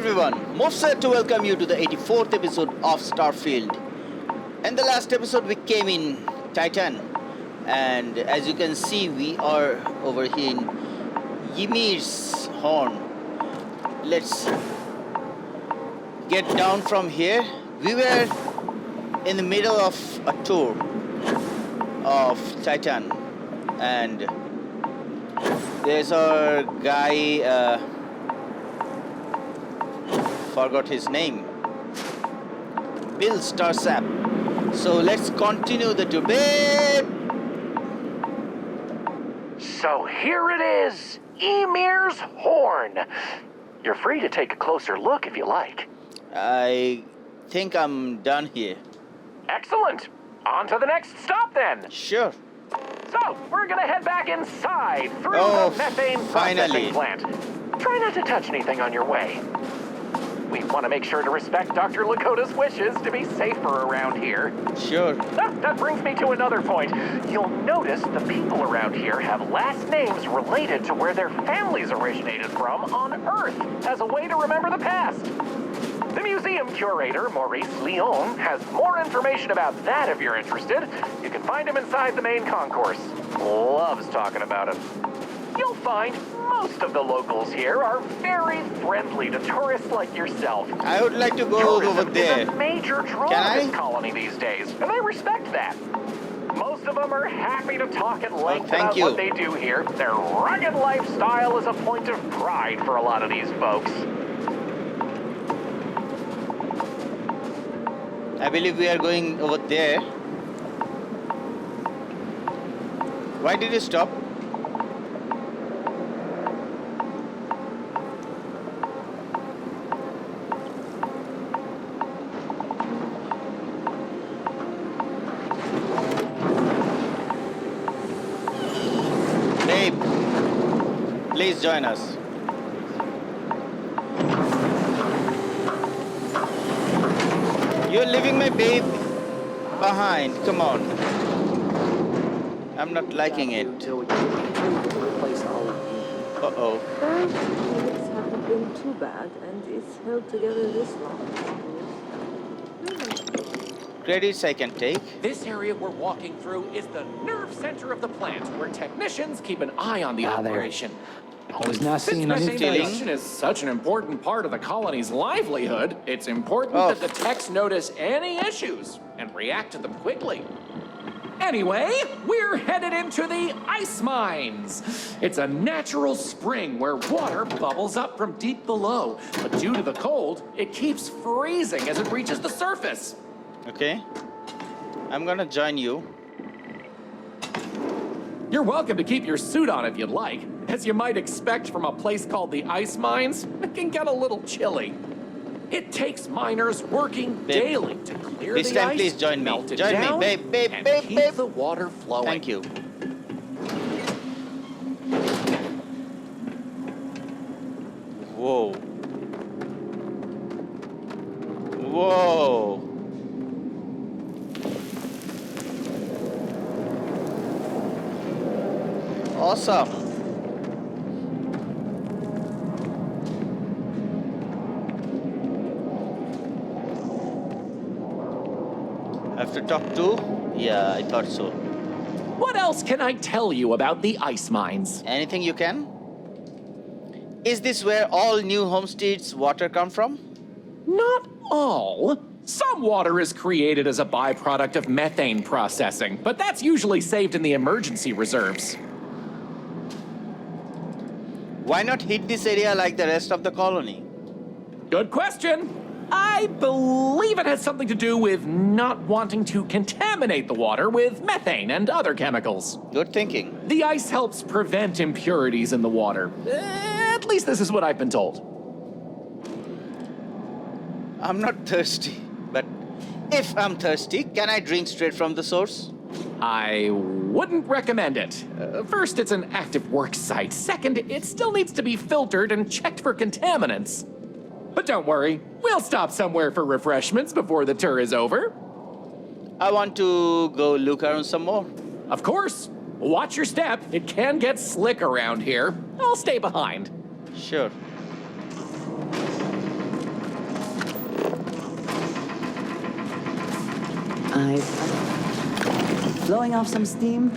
everyone, MUFS here to welcome you to the 84th episode of Starfield. In the last episode we came in Titan, and as you can see we are over here in Ymir's Horn. Let's get down from here. We were in the middle of a tour of Titan, and there's our guy, forgot his name, Bill Starsap. So let's continue the tour. Babe! So here it is, Ymir's Horn. You're free to take a closer look if you like. I think I'm done here. Excellent. On to the next stop then. Sure. So, we're gonna head back inside through Oh, the methane finally. processing plant. Try not to touch anything on your way. We want to make sure to respect Dr. Lakota's wishes to be safer around here. Sure. That brings me to another point. You'll notice the people around here have last names related to where their families originated from on Earth as a way to remember the past. The museum curator, Maurice Leon, has more information about that if you're interested. You can find him inside the main concourse. Loves talking about it. You'll find most of the locals here are very friendly to tourists like yourself. I would like to go over there. Is a major draw Can I? of this colony these days, and I respect that. Most of them are happy to talk at length thank about you. what they do here. Their rugged lifestyle is a point of pride for a lot of these folks. I believe we are going over there. Why did you stop? Babe, please join us. You're leaving my babe behind. Come on. I'm not liking it. Uh-oh. Things haven't been too bad, and it's held together this long. Credits I can take. This area we're walking through is the nerve center of the plant, where technicians keep an eye on the operation. I was not Since seeing methane stealing. production is such an important part of the colony's livelihood, it's important that the techs notice any issues and react to them quickly. Anyway, we're headed into the ice mines. It's a natural spring where water bubbles up from deep below, but due to the cold, it keeps freezing as it reaches the surface. Okay. I'm gonna join you. You're welcome to keep your suit on if you'd like. As you might expect from a place called the ice mines, it can get a little chilly. It takes miners working daily to clear This the time ice, please join me. melt it Join me, down, babe, and babe, keep babe. the water flowing. Thank you. Whoa. Whoa. Awesome. Have to talk to? Yeah, I thought so. What else can I tell you about the ice mines? Anything you can? Is this where all new homesteads water come from? Not all. Some water is created as a byproduct of methane processing, but that's usually saved in the emergency reserves. Why not hit this area like the rest of the colony? Good question. I believe it has something to do with not wanting to contaminate the water with methane and other chemicals. Good thinking. The ice helps prevent impurities in the water. At least this is what I've been told. I'm not thirsty, but if I'm thirsty, can I drink straight from the source? I wouldn't recommend it. First, it's an active work site. Second, it still needs to be filtered and checked for contaminants. But don't worry, we'll stop somewhere for refreshments before the tour is over. I want to go look around some more. Of course. Watch your step. It can get slick around here. I'll stay behind. Sure. I'm blowing off some steam.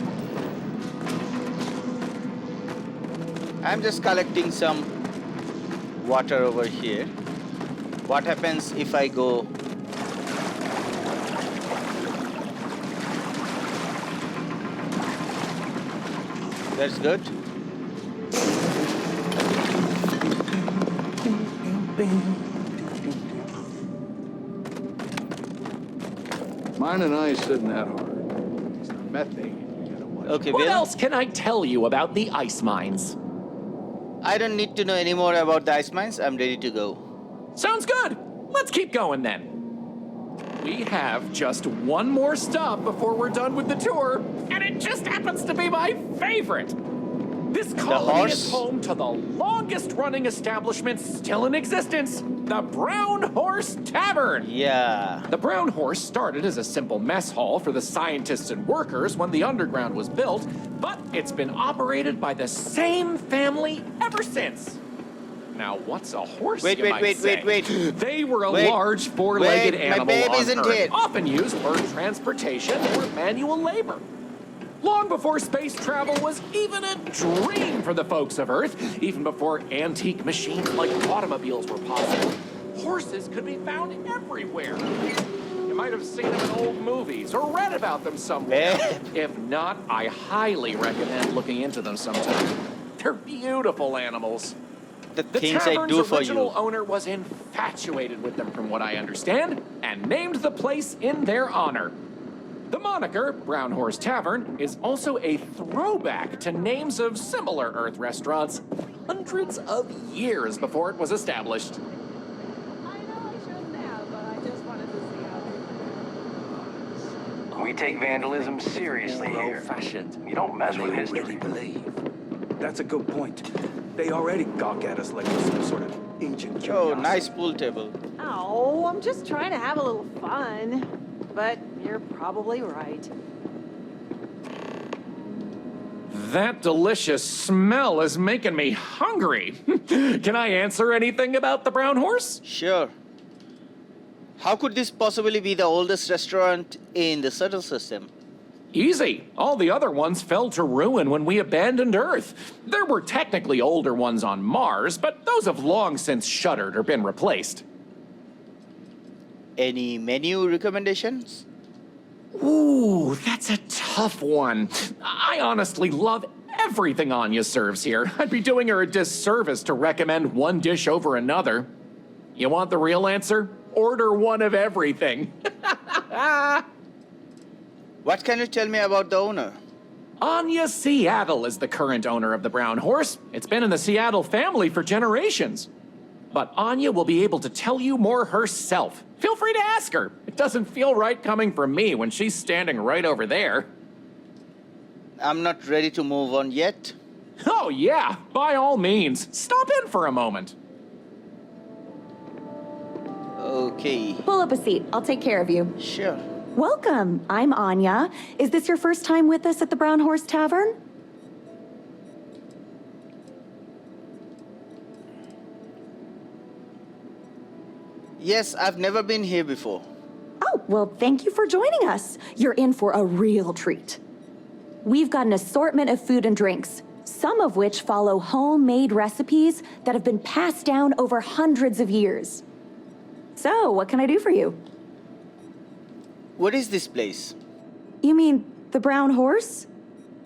I'm just collecting some water over here. What happens if I go? That's good. Mine and I isn't that hard. It's the methane you gotta watch. Okay, What Bill. else can I tell you about the ice mines? I don't need to know any more about the ice mines. I'm ready to go. Sounds good. Let's keep going then. We have just one more stop before we're done with the tour, and it just happens to be my favorite. This colony horse? is home to the longest running establishment still in existence, the Brown Horse Tavern. Yeah. The Brown Horse started as a simple mess hall for the scientists and workers when the underground was built, but it's been operated by the same family ever since. Now, what's a horse, Wait, you wait, might wait, say? wait, wait. They were a Wait, large four-legged wait, my animal babe on isn't Earth, here. often used for transportation or manual labor. Long before space travel was even a dream for the folks of Earth, even before antique machines like automobiles were possible, horses could be found everywhere. You might have seen them in old movies or read about them somewhere. If not, I highly recommend looking into them sometime. They're beautiful animals. The The things I tavern's do for original you. owner was infatuated with them, from what I understand, and named the place in their honor. The moniker, Brown Horse Tavern, is also a throwback to names of similar Earth restaurants hundreds of years before it was established. I know I shouldn't have, but I just wanted to see how they We take vandalism seriously here. Old-fashioned. You don't mess with They history. really believe. That's a good point. They already gawk at us like we're some sort of ancient curiosity. Oh, nice pool table. Oh, I'm just trying to have a little fun. But you're probably right. That delicious smell is making me hungry. Can I answer anything about the Brown Horse? Sure. How could this possibly be the oldest restaurant in the solar system? Easy. All the other ones fell to ruin when we abandoned Earth. There were technically older ones on Mars, but those have long since shuttered or been replaced. Any menu recommendations? Ooh, that's a tough one. I honestly love everything Anya serves here. I'd be doing her a disservice to recommend one dish over another. You want the real answer? Order one of everything. What can you tell me about the owner? Anya Seattle is the current owner of the Brown Horse. It's been in the Seattle family for generations. But Anya will be able to tell you more herself. Feel free to ask her. It doesn't feel right coming from me when she's standing right over there. I'm not ready to move on yet. Oh yeah, by all means. Stop in for a moment. Okay, Pull up a seat. I'll take care of you. sure. Welcome. I'm Anya. Is this your first time with us at the Brown Horse Tavern? Yes, I've never been here before. Oh, well, thank you for joining us. You're in for a real treat. We've got an assortment of food and drinks, some of which follow homemade recipes that have been passed down over hundreds of years. So, what can I do for you? What is this place? You mean the Brown Horse?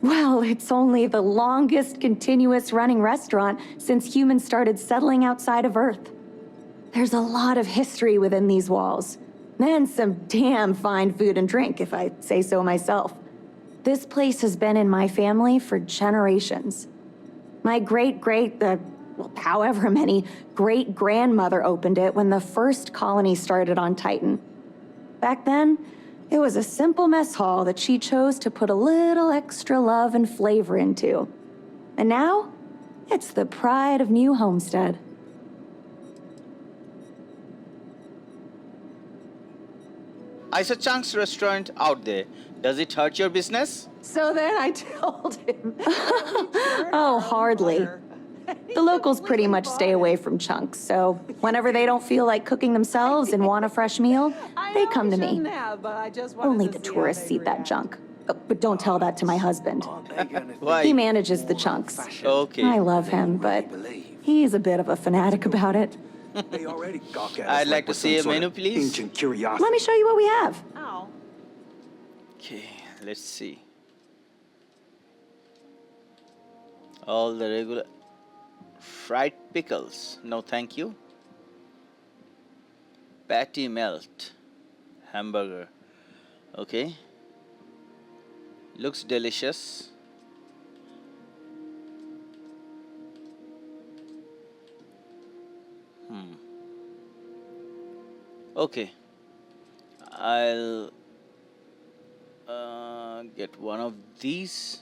Well, it's only the longest continuous running restaurant since humans started settling outside of Earth. There's a lot of history within these walls, and some damn fine food and drink, if I say so myself. This place has been in my family for generations. My however many great-grandmother opened it when the first colony started on Titan. Back then, it was a simple mess hall that she chose to put a little extra love and flavor into. And now, it's the pride of New Homestead. I saw Chunk's restaurant out there. Does it hurt your business? So then I told him. Oh, hardly. The locals pretty much stay away from chunks, so whenever they don't feel like cooking themselves and want a fresh meal, they come to me. Only the tourists eat that junk. But don't tell that to my husband. Why? He manages the chunks. Okay. I love him, but he's a bit of a fanatic about it. They already gawk at us I'd like to we're see some a sort menu, of please. Ancient curiosity. Let me show you what we have. Oh. Okay, let's see. All the regular fried pickles. No, thank you. Patty melt. Hamburger. Okay. Looks delicious. Okay. I'll get one of these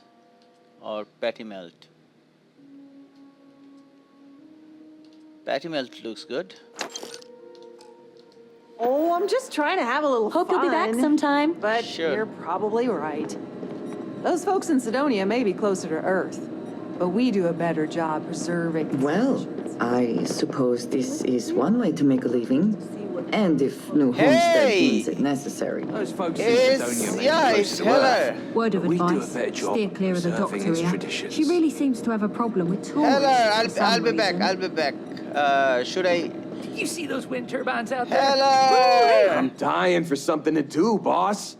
or patty melt. Patty melt looks good. Oh, I'm just trying to have a little Hope fun. you'll be back sometime. But Sure. you're probably right. Those folks in Sidonia may be closer to Earth, but we do a better job preserving its Well, ancients. I suppose this is one way to make a living. And if New Hey! Homestead deems it necessary. Those folks in It's, Sidonia may yeah, be it's closer to Earth. Heller. Word of We do a advice, better job steer clear of the preserving doctor its here. traditions. She really seems to have a problem with tourists. Heller, for some I'll be back. reason. I'll be back. Should I? You see those wind turbines out there? Heller! I'm dying for something to do, boss.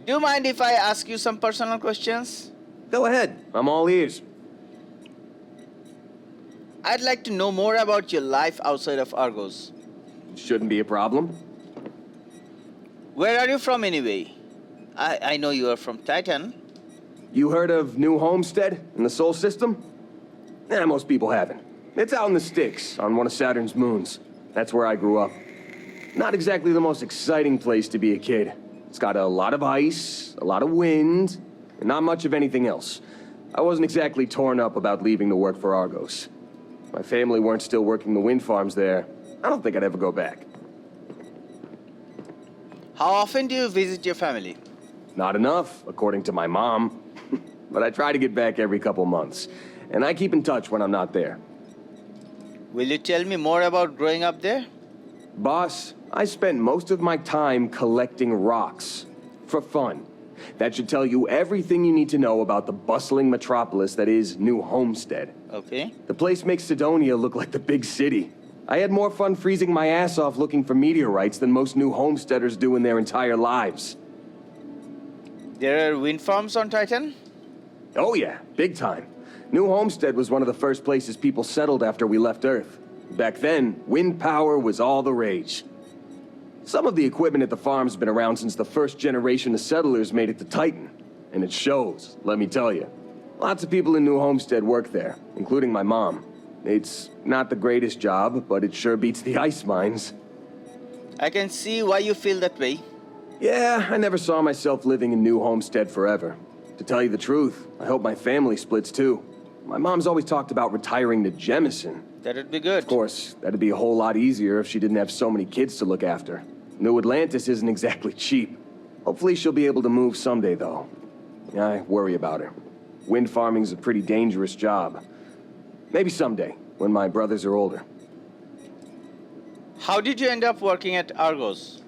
Do you mind if I ask you some personal questions? Go ahead. I'm all ears. I'd like to know more about your life outside of Argos. Shouldn't be a problem. Where are you from anyway? I know you are from Titan. You heard of New Homestead in the Sol System? Nah, most people haven't. It's out in the sticks, on one of Saturn's moons. That's where I grew up. Not exactly the most exciting place to be a kid. It's got a lot of ice, a lot of wind, and not much of anything else. I wasn't exactly torn up about leaving to work for Argos. My family weren't still working the wind farms there. I don't think I'd ever go back. How often do you visit your family? Not enough, according to my mom. But I try to get back every couple months. And I keep in touch when I'm not there. Will you tell me more about growing up there? Boss, I spent most of my time collecting rocks. For fun. That should tell you everything you need to know about the bustling metropolis that is New Homestead. Okay. The place makes Sidonia look like the big city. I had more fun freezing my ass off looking for meteorites than most New Homesteaders do in their entire lives. There are wind farms on Titan? Oh yeah, big time. New Homestead was one of the first places people settled after we left Earth. Back then, wind power was all the rage. Some of the equipment at the farm's been around since the first generation of settlers made it to Titan. And it shows, let me tell you. Lots of people in New Homestead work there, including my mom. It's not the greatest job, but it sure beats the ice mines. I can see why you feel that way. Yeah, I never saw myself living in New Homestead forever. To tell you the truth, I hope my family splits too. My mom's always talked about retiring to Jemison. That would be good. Of course, that'd be a whole lot easier if she didn't have so many kids to look after. New Atlantis isn't exactly cheap. Hopefully she'll be able to move someday, though. I worry about her. Wind farming's a pretty dangerous job. Maybe someday, when my brothers are older. How did you end up working at Argos?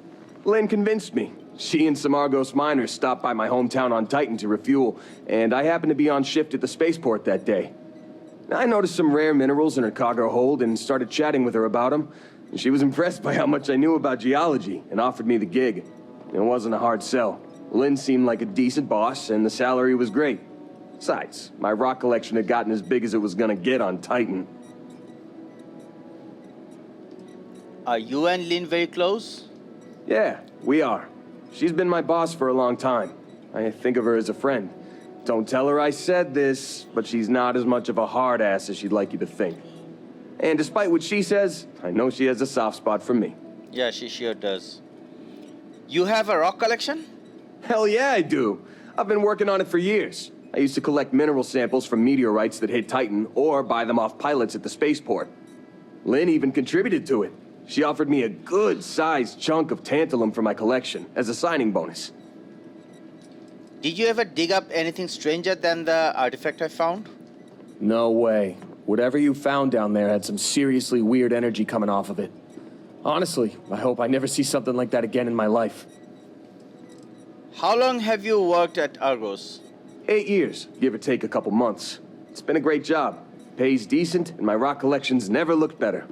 Lynn convinced me. She and some Argos miners stopped by my hometown on Titan to refuel, and I happened to be on shift at the spaceport that day. I noticed some rare minerals in her cargo hold and started chatting with her about them. She was impressed by how much I knew about geology and offered me the gig. It wasn't a hard sell. Lynn seemed like a decent boss, and the salary was great. Besides, my rock collection had gotten as big as it was gonna get on Titan. Are you and Lynn very close? Yeah, we are. She's been my boss for a long time. I think of her as a friend. Don't tell her I said this, but she's not as much of a hard ass as she'd like you to think. And despite what she says, I know she has a soft spot for me. Yeah, she sure does. You have a rock collection? Hell yeah, I do. I've been working on it for years. I used to collect mineral samples from meteorites that hit Titan or buy them off pilots at the spaceport. Lynn even contributed to it. She offered me a good-sized chunk of tantalum for my collection as a signing bonus. Did you ever dig up anything stranger than the artifact I found? No way. Whatever you found down there had some seriously weird energy coming off of it. Honestly, I hope I never see something like that again in my life. How long have you worked at Argos? 8 years, give or take a couple months. It's been a great job. Pays decent, and my rock collections never looked better.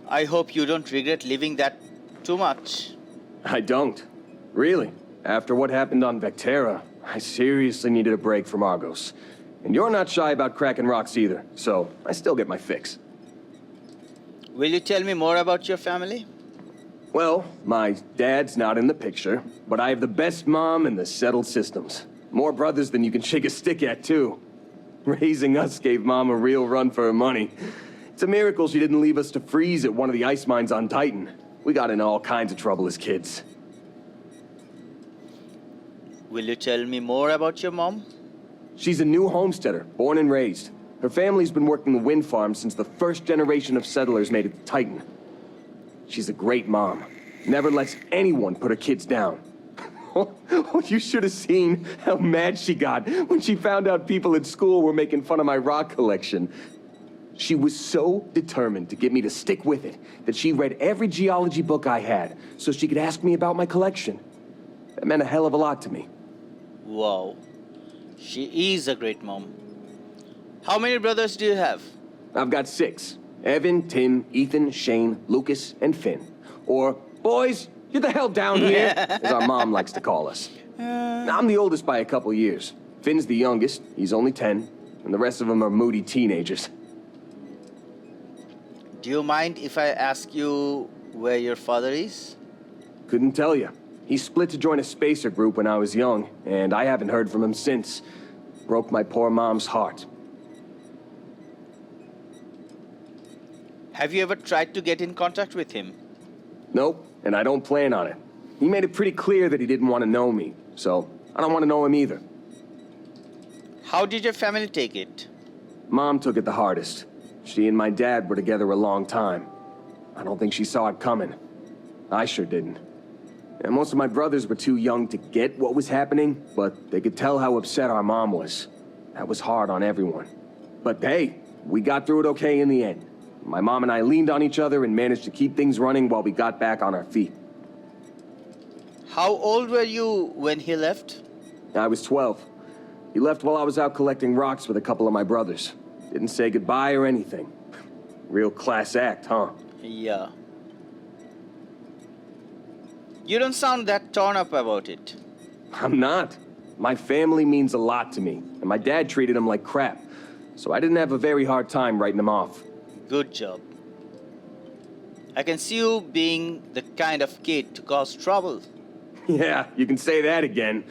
I hope you don't regret leaving that too much. I don't. Really. After what happened on Vectera, I seriously needed a break from Argos. And you're not shy about cracking rocks either, so I still get my fix. Will you tell me more about your family? Well, my dad's not in the picture, but I have the best mom in the settled systems. More brothers than you can shake a stick at, too. Raising us gave Mom a real run for her money. It's a miracle she didn't leave us to freeze at one of the ice mines on Titan. We got in all kinds of trouble as kids. Will you tell me more about your mom? She's a new homesteader, born and raised. Her family's been working the wind farm since the first generation of settlers made it to Titan. She's a great mom. Never lets anyone put her kids down. Oh, you should have seen how mad she got when she found out people at school were making fun of my rock collection. She was so determined to get me to stick with it that she read every geology book I had so she could ask me about my collection. That meant a hell of a lot to me. Wow. She is a great mom. How many brothers do you have? I've got 6. Evan, Tim, Ethan, Shane, Lucas, and Finn. Or, boys, get the hell down here, as our mom likes to call us. I'm the oldest by a couple years. Finn's the youngest, he's only 10, and the rest of them are moody teenagers. Do you mind if I ask you where your father is? Couldn't tell you. He split to join a spacer group when I was young, and I haven't heard from him since. Broke my poor mom's heart. Have you ever tried to get in contact with him? Nope, and I don't plan on it. He made it pretty clear that he didn't want to know me, so I don't want to know him either. How did your family take it? Mom took it the hardest. She and my dad were together a long time. I don't think she saw it coming. I sure didn't. And most of my brothers were too young to get what was happening, but they could tell how upset our mom was. That was hard on everyone. But hey, we got through it okay in the end. My mom and I leaned on each other and managed to keep things running while we got back on our feet. How old were you when he left? I was 12. He left while I was out collecting rocks with a couple of my brothers. Didn't say goodbye or anything. Real class act, huh? Yeah. You don't sound that torn up about it. I'm not. My family means a lot to me, and my dad treated him like crap. So I didn't have a very hard time writing him off. Good job. I can see you being the kind of kid to cause trouble. Yeah, you can say that again.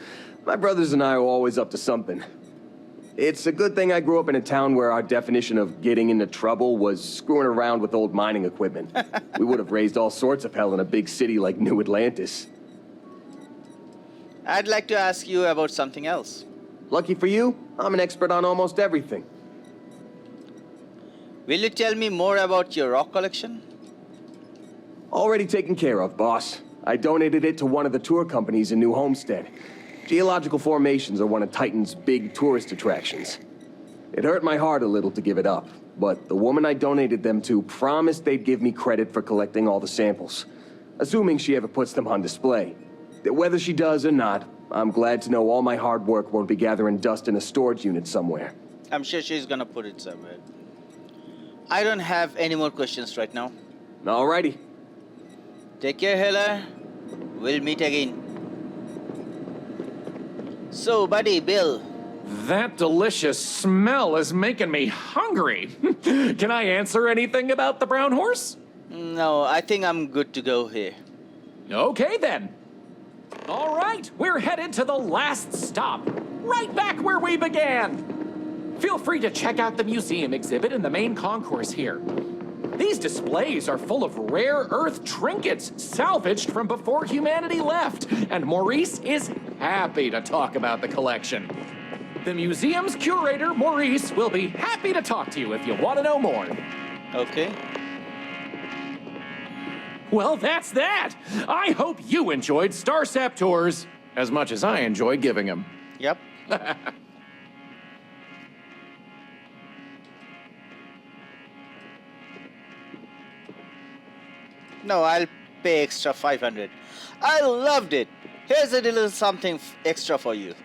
My brothers and I are always up to something. It's a good thing I grew up in a town where our definition of getting into trouble was screwing around with old mining equipment. We would have raised all sorts of hell in a big city like New Atlantis. I'd like to ask you about something else. Lucky for you, I'm an expert on almost everything. Will you tell me more about your rock collection? Already taken care of, boss. I donated it to one of the tour companies in New Homestead. Geological formations are one of Titan's big tourist attractions. It hurt my heart a little to give it up, but the woman I donated them to promised they'd give me credit for collecting all the samples, assuming she ever puts them on display. Whether she does or not, I'm glad to know all my hard work won't be gathering dust in a storage unit somewhere. I'm sure she's gonna put it somewhere. I don't have any more questions right now. Alrighty. Take care, Heller. We'll meet again. So, buddy, Bill. That delicious smell is making me hungry. Can I answer anything about the brown horse? No, I think I'm good to go here. Okay, then. All right, we're headed to the last stop, right back where we began. Feel free to check out the museum exhibit in the main concourse here. These displays are full of rare earth trinkets salvaged from before humanity left, and Maurice is happy to talk about the collection. The museum's curator, Maurice, will be happy to talk to you if you want to know more. Okay. Well, that's that. I hope you enjoyed Starsap Tours as much as I enjoyed giving them. Yep. No, I'll pay extra 500. I loved it. Here's a little something extra for you.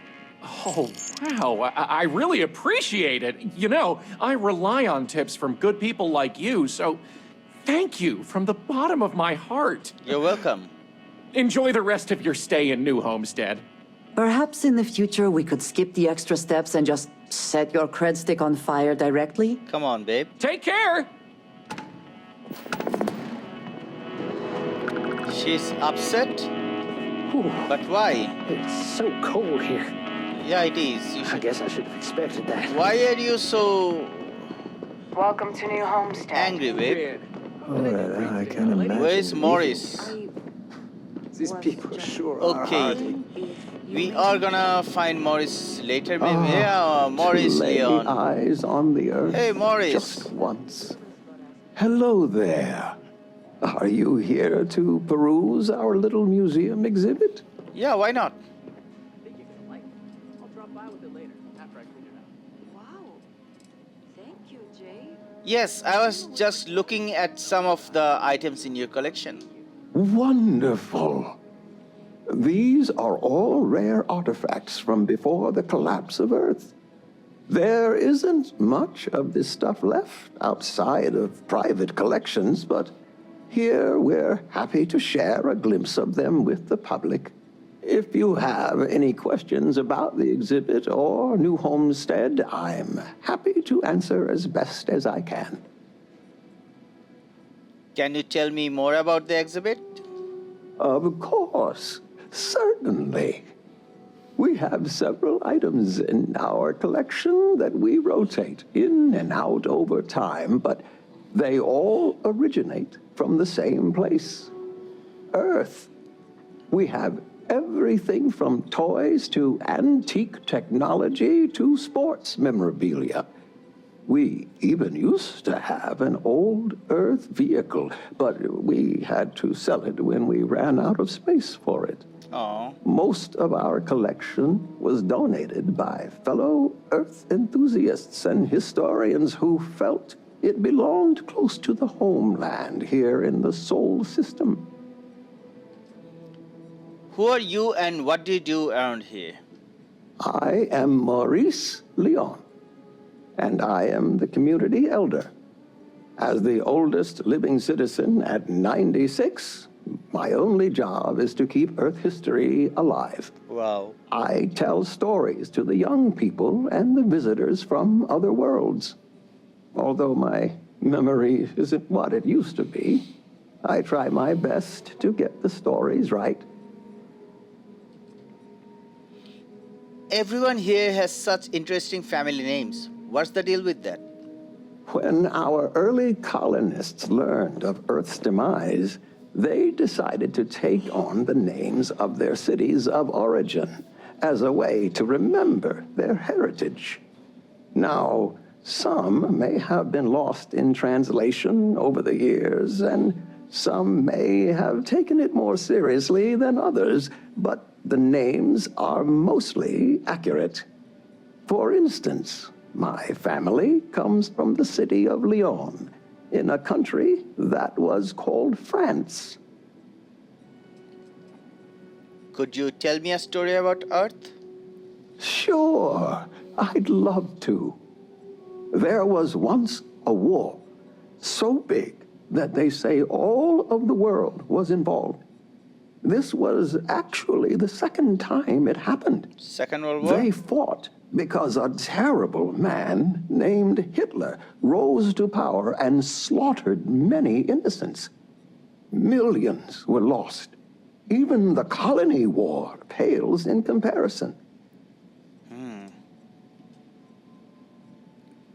Oh, wow. I really appreciate it. You know, I rely on tips from good people like you, so thank you from the bottom of my heart. You're welcome. Enjoy the rest of your stay in New Homestead. Perhaps in the future we could skip the extra steps and just set your cred stick on fire directly? Come on, babe. Take care. She's upset? Whew, But why? it's so cold here. Yeah, it is. You I should... guess I should have expected that. Why are you so Welcome to New Homestead. angry, babe? I can imagine. Where's Morris? These people sure are Okay. hardy. We are gonna find Morris later, maybe. Yeah, Morris Leon. Eyes on the earth. Hey, Morris. Just once. Hello there. Are you here to peruse our little museum exhibit? Yeah, why not? Yes, I was just looking at some of the items in your collection. Wonderful. These are all rare artifacts from before the collapse of Earth. There isn't much of this stuff left outside of private collections, but here we're happy to share a glimpse of them with the public. If you have any questions about the exhibit or New Homestead, I'm happy to answer as best as I can. Can you tell me more about the exhibit? Of course, certainly. We have several items in our collection that we rotate in and out over time, but they all originate from the same place, Earth. We have everything from toys to antique technology to sports memorabilia. We even used to have an old Earth vehicle, but we had to sell it when we ran out of space for it. Oh. Most of our collection was donated by fellow Earth enthusiasts and historians who felt it belonged close to the homeland here in the Sol system. Who are you and what do you do around here? I am Maurice Leon, and I am the community elder. As the oldest living citizen at 96, my only job is to keep Earth history alive. Wow. I tell stories to the young people and the visitors from other worlds. Although my memory isn't what it used to be, I try my best to get the stories right. Everyone here has such interesting family names. What's the deal with that? When our early colonists learned of Earth's demise, they decided to take on the names of their cities of origin as a way to remember their heritage. Now, some may have been lost in translation over the years, and some may have taken it more seriously than others, but the names are mostly accurate. For instance, my family comes from the city of Lyon, in a country that was called France. Could you tell me a story about Earth? Sure, I'd love to. There was once a war so big that they say all of the world was involved. This was actually the second time it happened. Second World War? They fought because a terrible man named Hitler rose to power and slaughtered many innocents. Millions were lost. Even the colony war pales in comparison.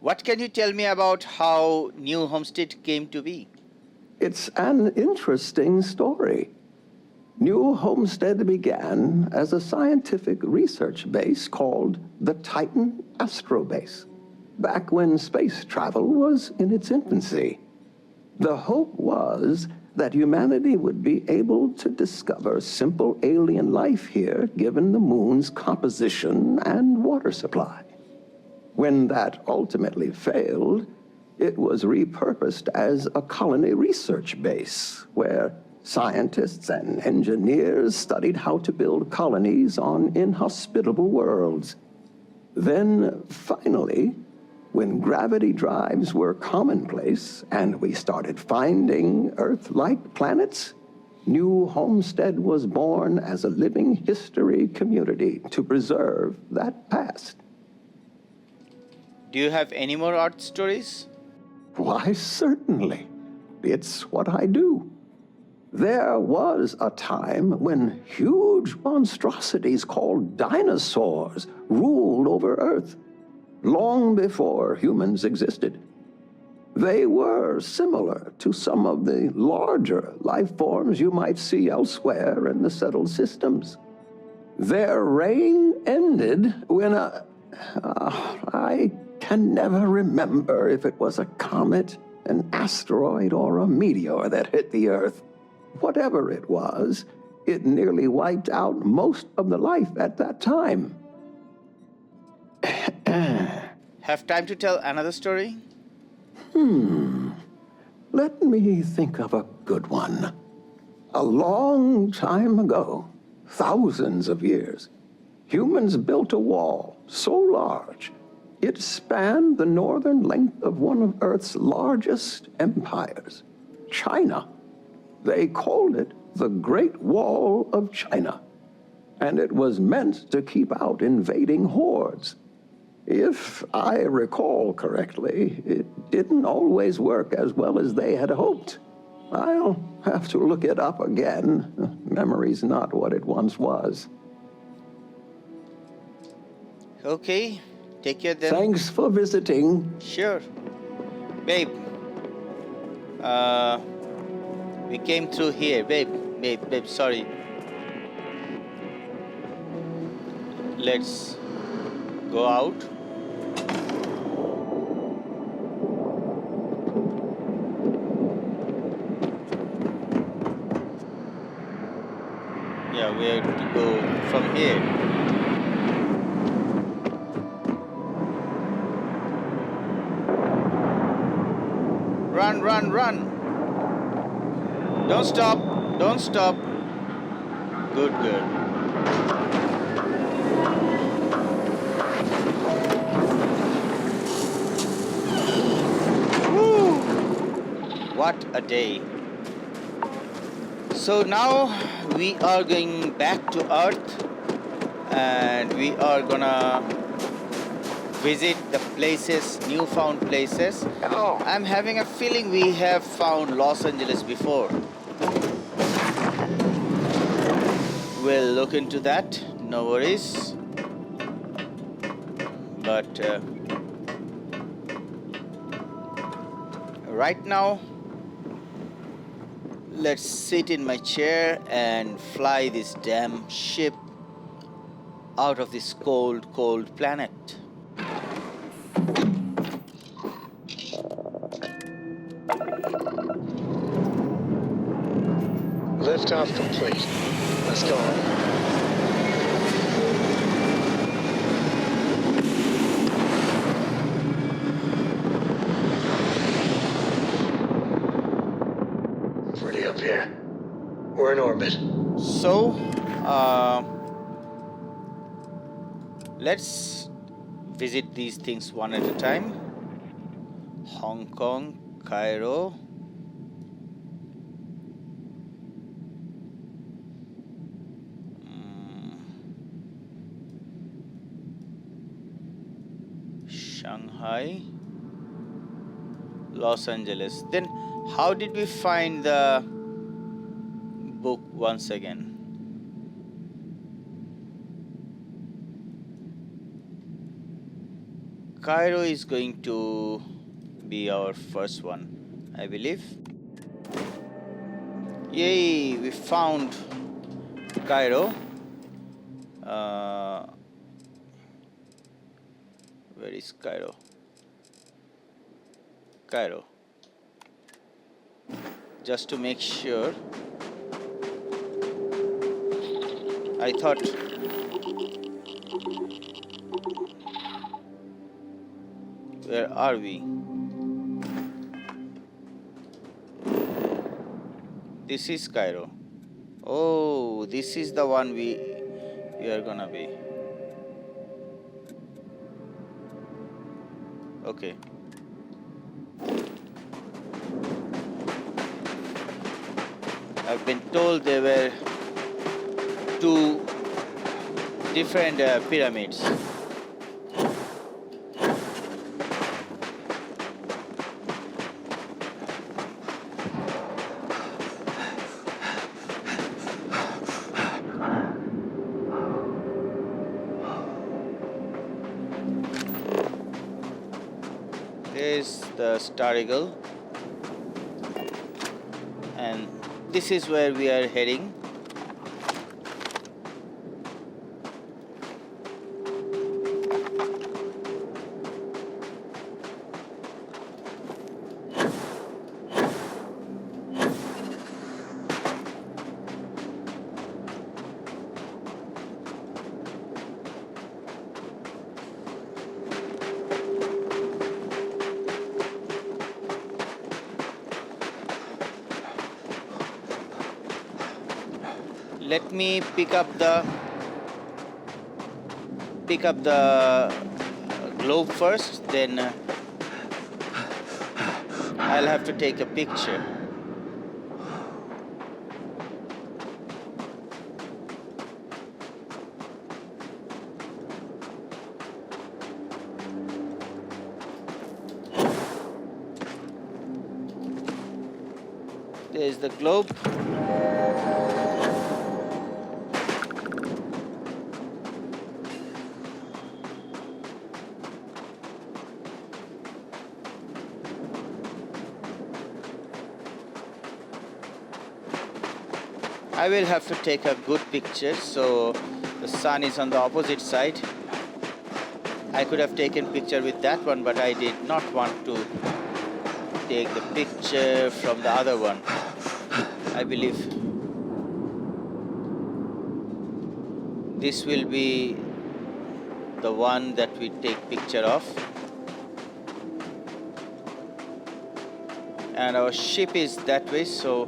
What can you tell me about how New Homestead came to be? It's an interesting story. New Homestead began as a scientific research base called the Titan Astrobase, back when space travel was in its infancy. The hope was that humanity would be able to discover simple alien life here given the moon's composition and water supply. When that ultimately failed, It was repurposed as a colony research base where scientists and engineers studied how to build colonies on inhospitable worlds. Then, finally, when gravity drives were commonplace and we started finding Earth-like planets, New Homestead was born as a living history community to preserve that past. Do you have any more art stories? Why, certainly. It's what I do. There was a time when huge monstrosities called dinosaurs ruled over Earth, long before humans existed. They were similar to some of the larger life forms you might see elsewhere in the settled systems. Their reign ended when I can never remember if it was a comet, an asteroid, or a meteor that hit the Earth. Whatever it was, it nearly wiped out most of the life at that time. Have time to tell another story? Let me think of a good one. A long time ago, thousands of years, humans built a wall so large it spanned the northern length of one of Earth's largest empires, China. They called it the Great Wall of China, and it was meant to keep out invading hordes. If I recall correctly, it didn't always work as well as they had hoped. I'll have to look it up again. Memory's not what it once was. Okay, take care then. Thanks for visiting. Sure. Babe, we came through here. Babe, sorry. Let's go out. Yeah, we have to go from here. Run. Don't stop. Good. Woo! What a day. So now we are going back to Earth and we are gonna visit the places, newfound places. Hello. I'm having a feeling we have found Los Angeles before. We'll look into that, no worries. But right now, let's sit in my chair and fly this damn ship out of this cold planet. Liftoff complete. Let's go. Pretty up here. We're in orbit. So, let's visit these things one at a time. Hong Kong, Cairo. Shanghai, Los Angeles. Then how did we find the book once again? Cairo is going to be our first one, I believe. Yay, we found Cairo. Where is Cairo? Cairo. Just to make sure. I thought where are we? This is Cairo. Oh, this is the one we are gonna be. Okay. I've been told there were two different pyramids. There's the Star Eagle, and this is where we are heading. Let me pick up the globe first, then I'll have to take a picture. There's the globe. I will have to take a good picture, so the sun is on the opposite side. I could have taken picture with that one, but I did not want to take the picture from the other one. I believe this will be the one that we take picture of. And our ship is that way, so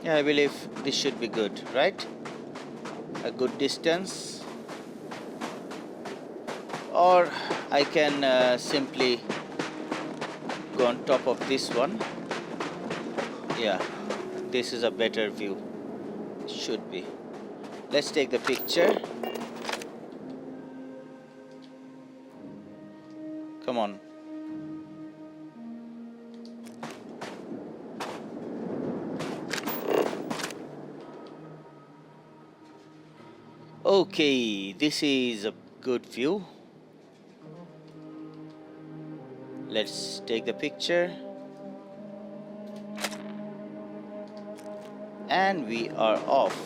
yeah, I believe this should be good, right? A good distance. Or I can simply go on top of this one. Yeah, this is a better view. Should be. Let's take the picture. Come on. Okay, this is a good view. Let's take the picture. And we are off.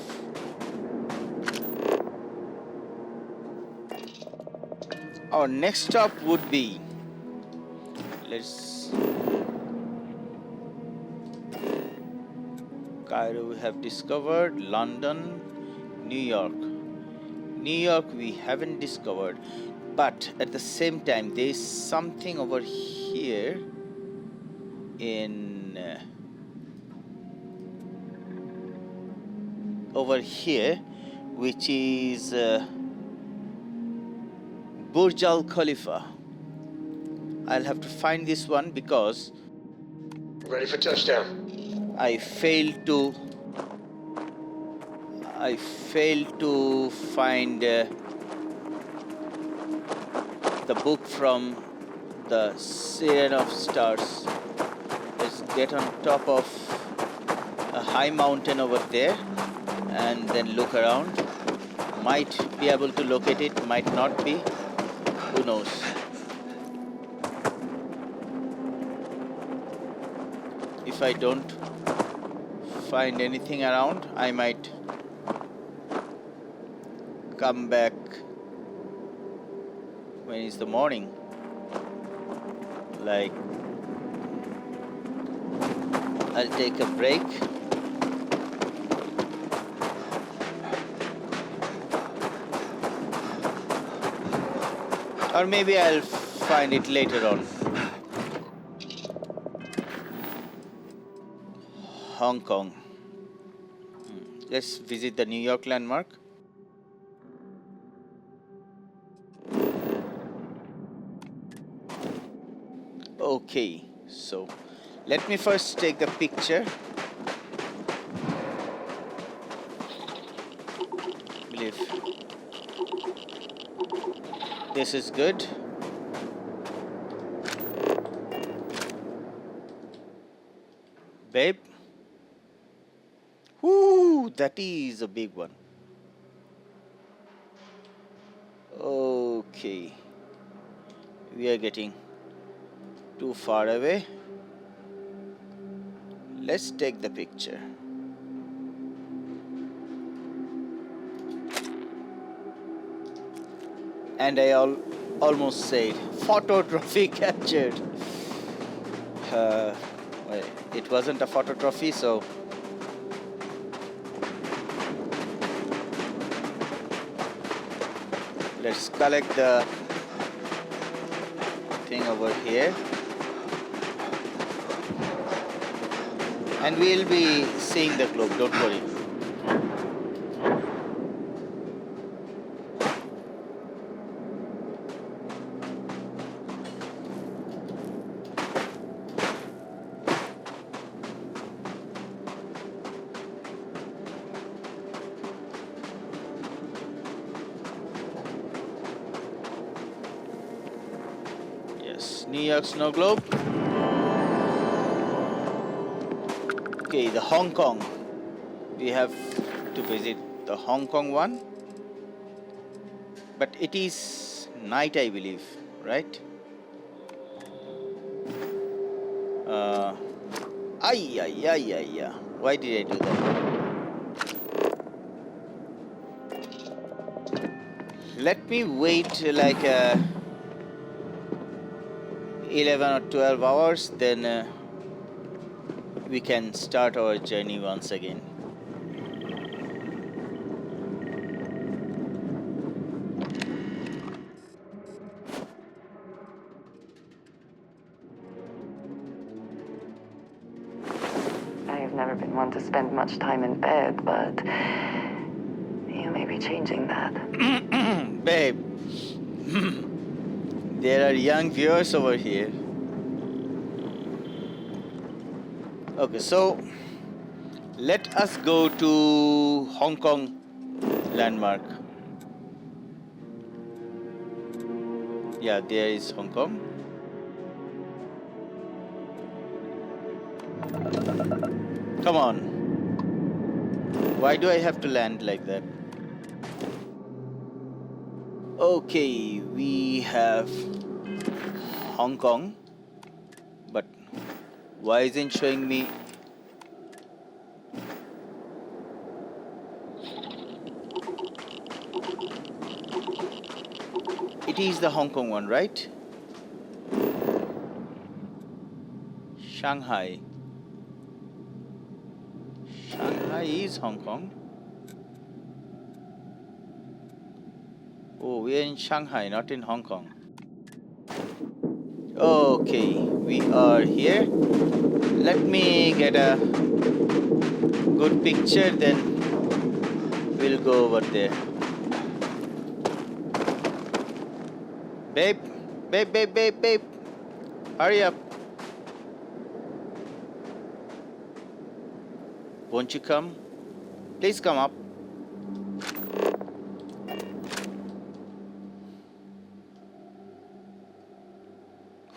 Our next stop would be, Cairo we have discovered, London, New York. New York we haven't discovered, but at the same time there is something over here which is Burj Al Khalifa. I'll have to find this one because Ready for touchdown. I failed to find the book from the Siren of Stars. Let's get on top of a high mountain over there and then look around. Might be able to locate it, might not be. Who knows? If I don't find anything around, I might come back when it's the morning. I'll take a break. Or maybe I'll find it later on. Hong Kong. Let's visit the New York landmark. Okay, so let me first take the picture. Believe this is good. Babe. Whoo, that is a big one. Okay. We are getting too far away. Let's take the picture. And I almost said photo trophy captured. Well, it wasn't a photo trophy, so let's collect the thing over here. And we'll be seeing the globe, don't worry. Yes, New York snow globe. Okay, the Hong Kong. We have to visit the Hong Kong one. But it is night, I believe, right? Ay. Why did I do that? Let me wait like 11 or 12 hours, then we can start our journey once again. I have never been one to spend much time in bed, but you may be changing that. Babe, there are young viewers over here. Okay, so let us go to Hong Kong landmark. Yeah, there is Hong Kong. Come on. Why do I have to land like that? Okay, we have Hong Kong, but why isn't showing me? It is the Hong Kong one, right? Shanghai. Shanghai is Hong Kong. Oh, we are in Shanghai, not in Hong Kong. Okay, we are here. Let me get a good picture, then we'll go over there. Babe. Hurry up. Won't you come? Please come up.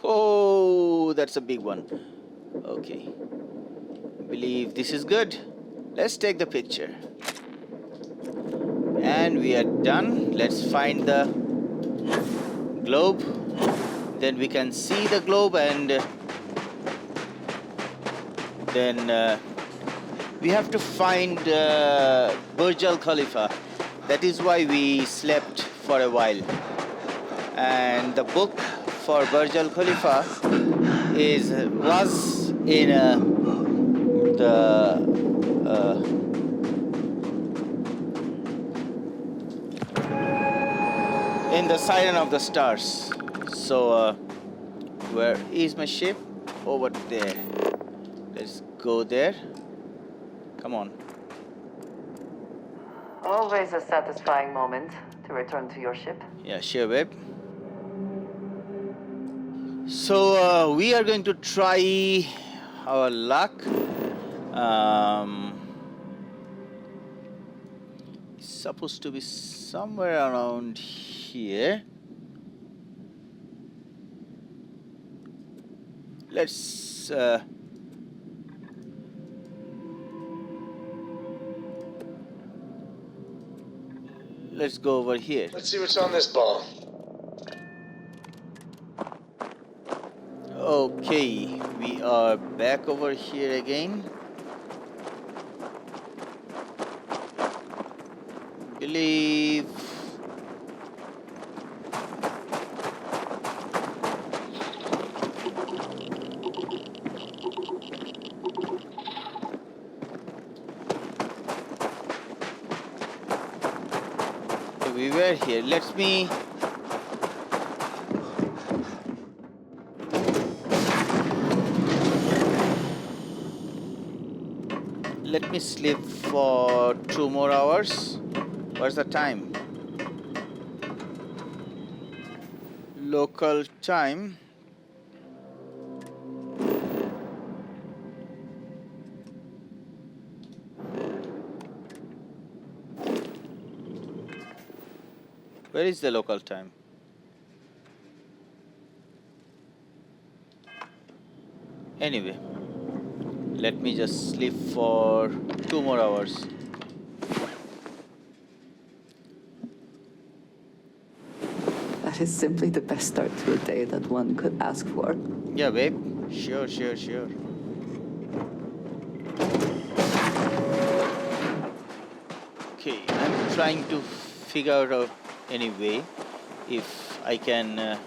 Oh, that's a big one. Okay. I believe this is good. Let's take the picture. And we are done. Let's find the globe. Then we can see the globe, and then we have to find Burj Al Khalifa. That is why we slept for a while. And the book for Burj Al Khalifa was in the siren of the stars. So where is my ship? Over there. Let's go there. Come on. Always a satisfying moment to return to your ship. Yeah, sure, babe. So we are going to try our luck. It's supposed to be somewhere around here. Let's go over here. Let's see what's on this ball. Okay, we are back over here again. Believe we were here. Let me sleep for 2 more hours. What's the time? Local time. Where is the local time? Anyway, let me just sleep for 2 more hours. That is simply the best start to a day that one could ask for. Yeah, babe. Sure. Okay, I'm trying to figure out any way if I can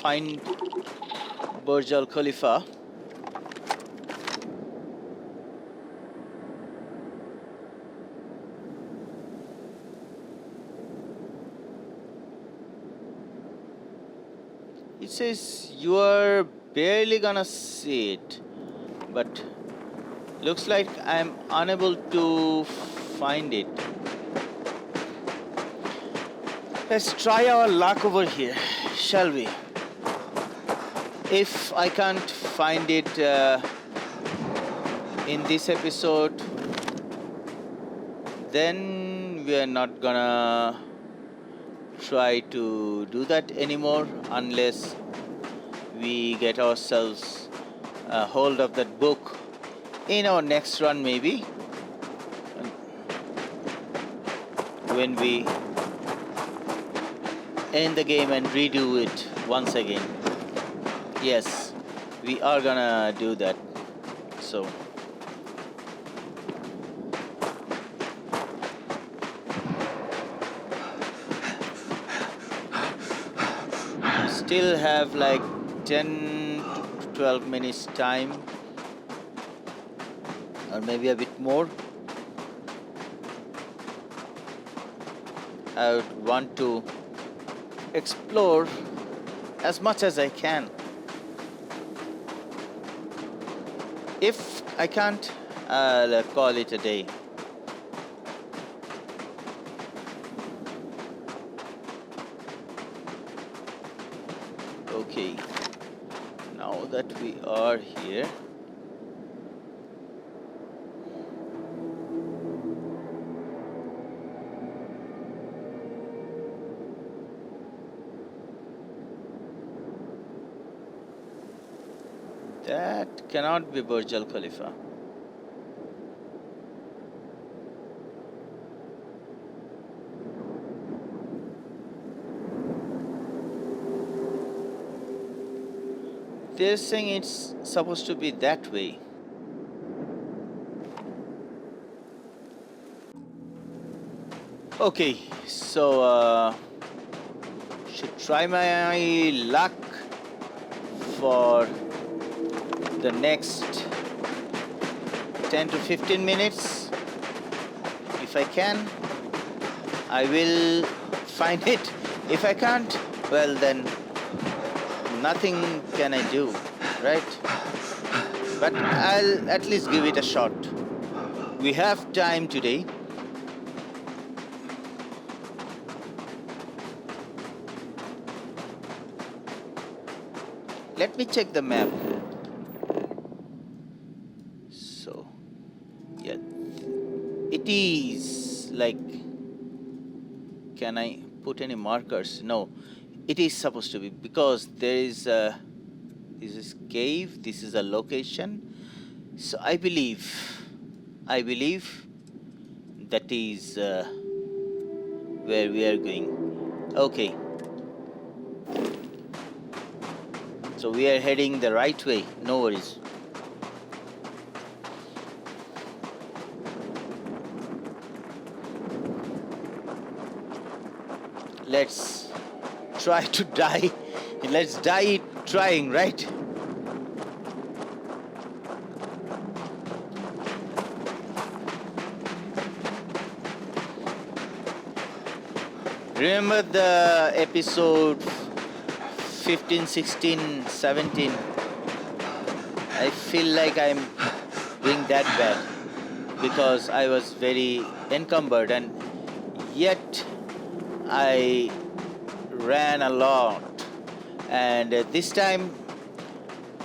find Burj Al Khalifa. It says you are barely gonna see it, but looks like I'm unable to find it. Let's try our luck over here, shall we? If I can't find it in this episode, then we are not gonna try to do that anymore unless we get ourselves a hold of that book in our next run, maybe when we end the game and redo it once again. Yes, we are gonna do that. So still have like 10 to 12 minutes time, or maybe a bit more. I would want to explore as much as I can. If I can't, I'll call it a day. Okay, now that we are here, that cannot be Burj Al Khalifa. They're saying it's supposed to be that way. Okay, so should try my luck for the next 10 to 15 minutes. If I can, I will find it. If I can't, well then, nothing can I do, right? But I'll at least give it a shot. We have time today. Let me check the map. So, yeah, it is like, can I put any markers? No, it is supposed to be, because there is a, this is cave, this is a location. So I believe that is where we are going. Okay. So we are heading the right way, no worries. Let's try to die. Let's die trying, right? Remember the episode 15, 16, 17? I feel like I'm doing that bad because I was very encumbered, and yet I ran a lot. And this time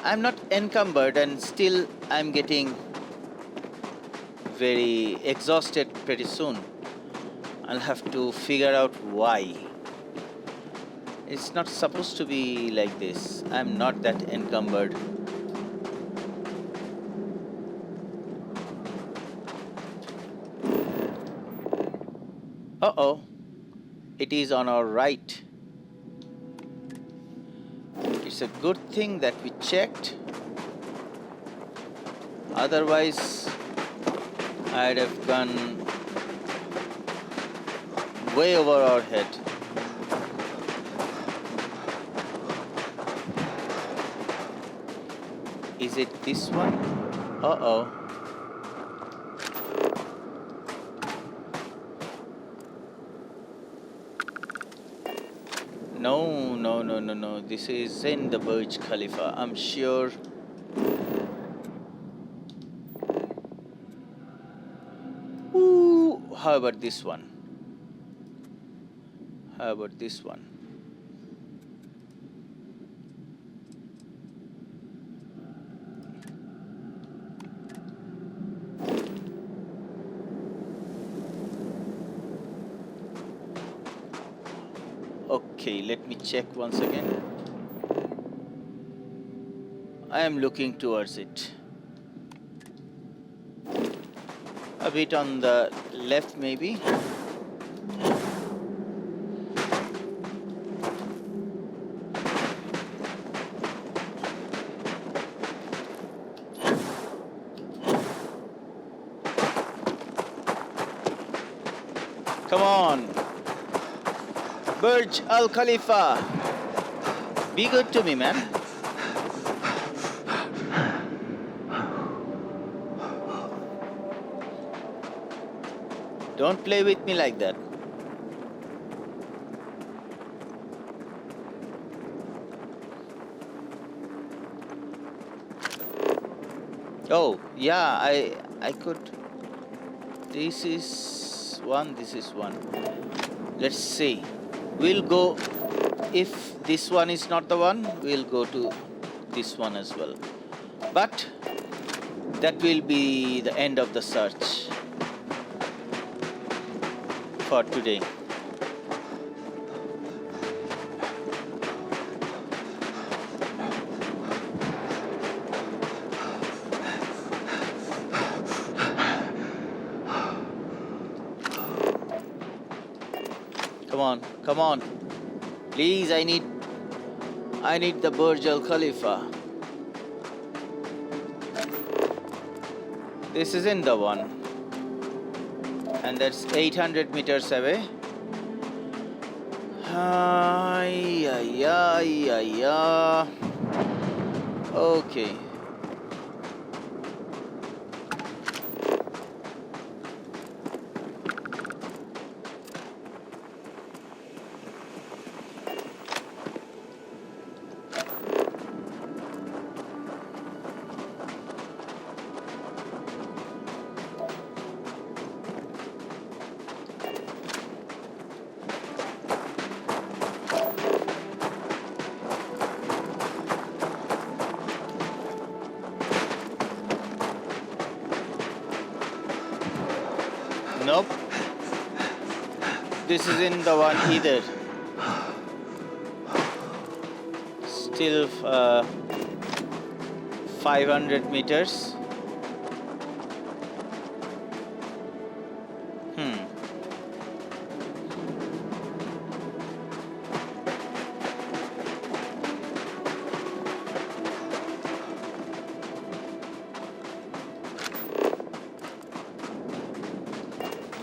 I'm not encumbered, and still I'm getting very exhausted pretty soon. I'll have to figure out why. It's not supposed to be like this. I'm not that encumbered. Uh-oh. It is on our right. It's a good thing that we checked. Otherwise, I'd have gone way over our head. Is it this one? Uh-oh. No. This is in the Burj Khalifa, I'm sure. Ooh, how about this one? How about this one? Okay, let me check once again. I am looking towards it. A bit on the left, maybe. Come on. Burj Al Khalifa. Be good to me, man. Don't play with me like that. Oh, yeah, I could. This is one, this is one. Let's see. We'll go, if this one is not the one, we'll go to this one as well. But that will be the end of the search for today. Come on. Please, I need the Burj Al Khalifa. This isn't the one. And that's 800 meters away. Okay. Nope. This isn't the one either. Still 500 meters.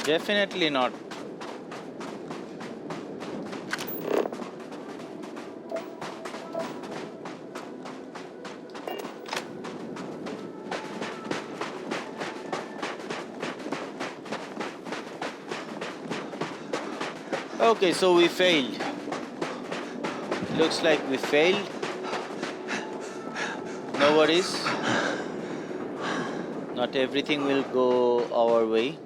Definitely not. Okay, so we failed. Looks like we failed. No worries. Not everything will go our way.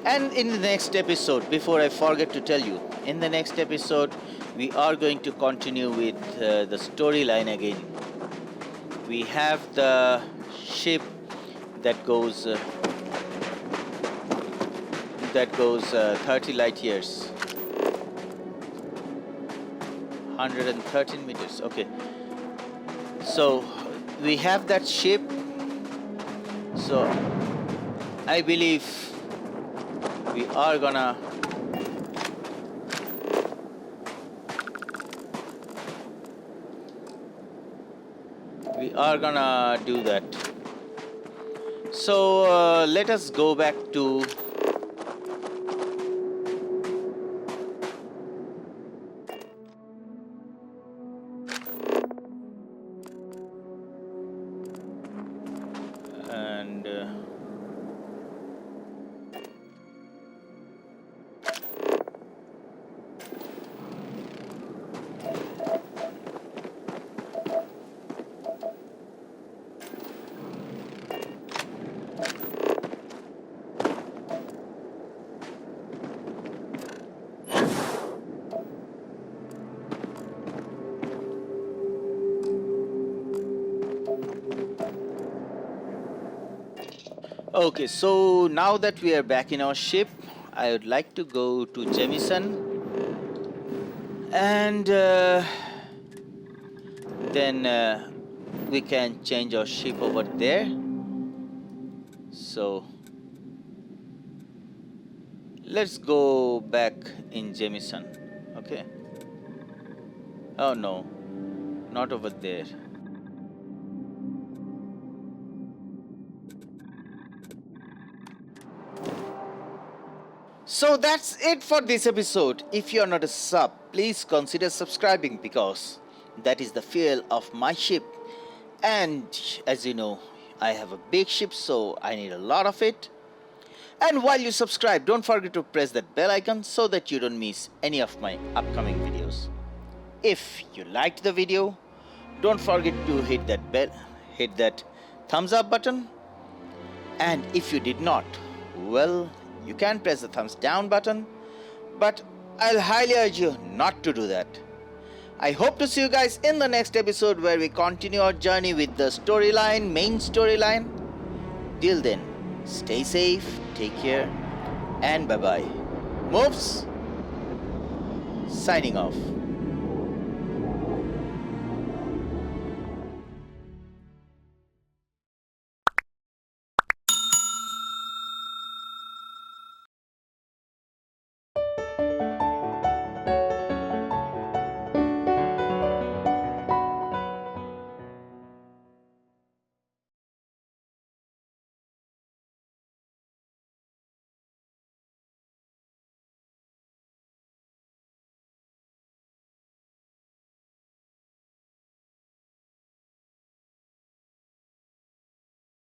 And in the next episode, before I forget to tell you, in the next episode, we are going to continue with the storyline again. We have the ship that goes 30 light years. 113 meters, okay. So, we have that ship. So, I believe we are gonna do that. So let us go back to okay, so now that we are back in our ship, I would like to go to Jemison and then we can change our ship over there. So let's go back in Jemison. Okay. Oh no, not over there. So that's it for this episode. If you are not a sub, please consider subscribing because that is the fuel of my ship. And as you know, I have a big ship, so I need a lot of it. And while you subscribe, don't forget to press that bell icon so that you don't miss any of my upcoming videos. If you liked the video, don't forget to hit that thumbs up button. And if you did not, well, you can press the thumbs down button, but I'll highly urge you not to do that. I hope to see you guys in the next episode where we continue our journey with the main storyline. Till then, stay safe, take care, and bye-bye. MUFS, signing off.